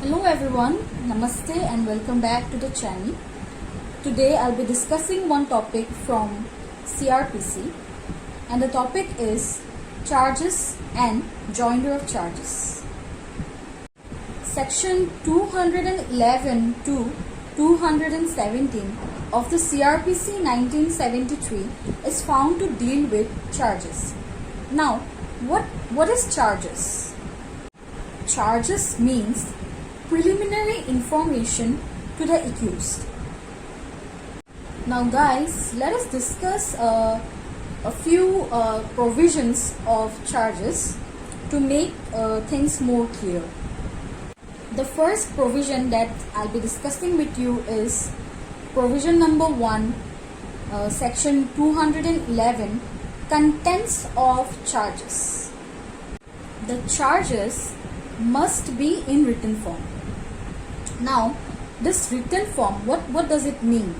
Hello everyone, Namaste and welcome back to the channel. Today I'll be discussing one topic from CRPC and the topic is charges and joinder of charges. Section 211 to 217 of the CRPC 1973 is found to deal with charges. Now, what is charges? Charges means preliminary information to the accused. Now guys, let us discuss a few provisions of charges to make things more clear. The first provision that I'll be discussing with you is provision number 1, section 211, contents of charges. The charges must be in written form. Now, this written form, what does it mean?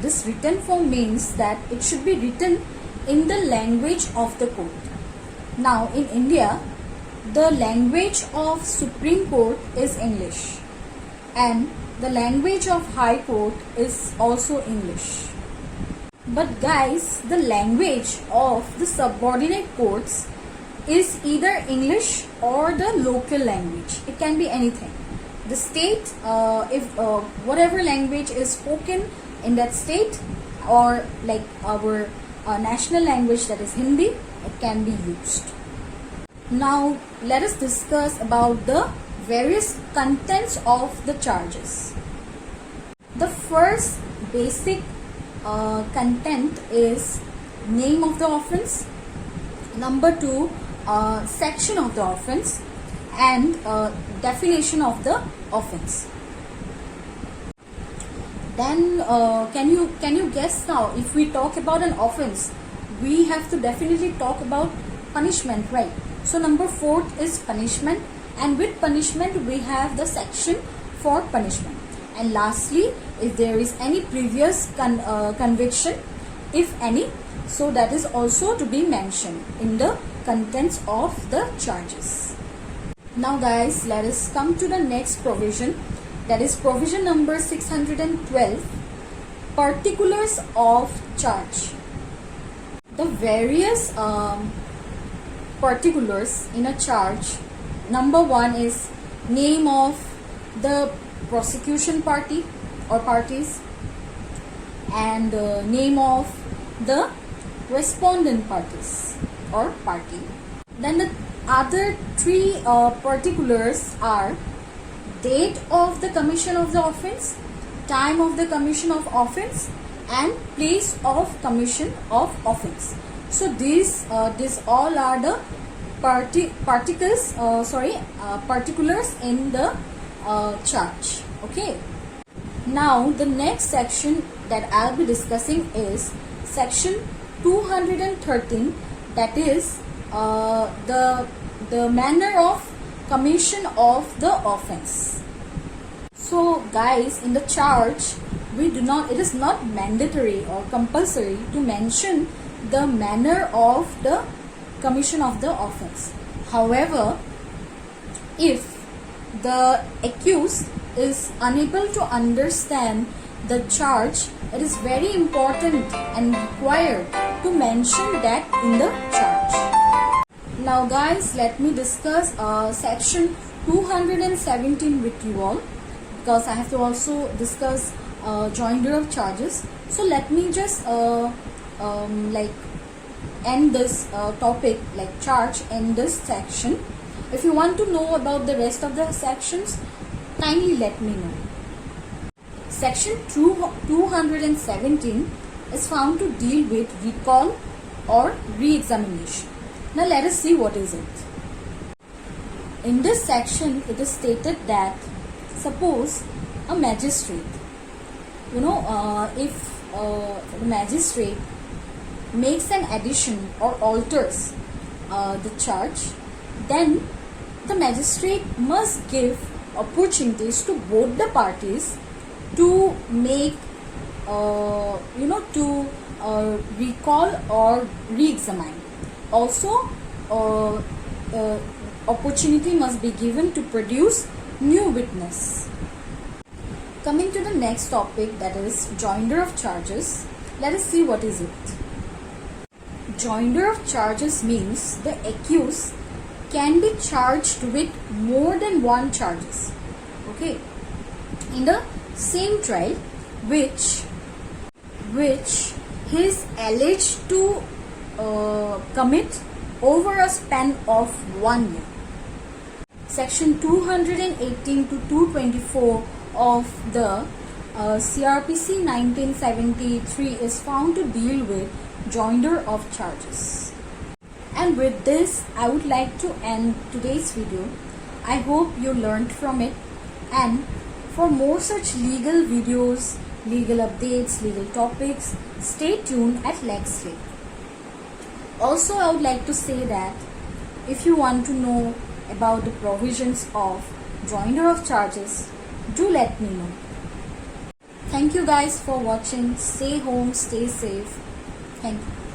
This written form means that it should be written in the language of the court. Now, in India, the language of Supreme Court is English and the language of High Court is also English. But guys, the language of the subordinate courts is either English or the local language. It can be anything. The state, if whatever language is spoken in that state, or like our national language, that is Hindi, it can be used. Now let us discuss about the various contents of the charges. The first basic content is name of the offense. Number 2, section of the offense, and definition of the offense. Then can you guess now, if we talk about an offense, we have to definitely talk about punishment, right? So number 4 is punishment, and with punishment we have the section for punishment. And lastly, if there is any previous conviction, if any, so that is also to be mentioned in the contents of the charges. Now guys, let us come to the next provision, that is provision number 612, particulars of charge. The various particulars in a charge. Number 1 is name of the prosecution party or parties, and name of the respondent parties or party. Then the other 3 particulars are date of the commission of the offense, time of the commission of offense, and place of commission of offense. So these all are the particulars in the charge. Okay. Now the next section that I'll be discussing is section 213, that is the manner of commission of the offense. So guys, in the charge it is not mandatory or compulsory to mention the manner of the commission of the offense. However, if the accused is unable to understand the charge, it is very important and required to mention that in the charge. Now guys, let me discuss section 217 with you all, because I have to also discuss joinder of charges. So let me just end this topic, like charge, in this section. If you want to know about the rest of the sections, kindly let me know. Section 217 is found to deal with recall or re-examination. Now let us see what is it. In this section, it is stated that suppose a magistrate, if the magistrate makes an addition or alters the charge, then the magistrate must give opportunities to both the parties to make recall or re-examine. Also, opportunity must be given to produce new witness. Coming to the next topic, that is joinder of charges. Let us see what is it. Joinder of charges means the accused can be charged with more than one charges, okay, in the same trial which he is alleged to commit over a span of 1 year. Section 218 to 224 of the CRPC 1973 is found to deal with joinder of charges. And with this, I would like to end today's video. I hope you learned from it, and for more such legal videos, legal updates, legal topics, stay tuned at LexLegal. Also, I would like to say that if you want to know about the provisions of joinder of charges, do let me know. Thank you guys for watching. Stay home, stay safe. Thank you.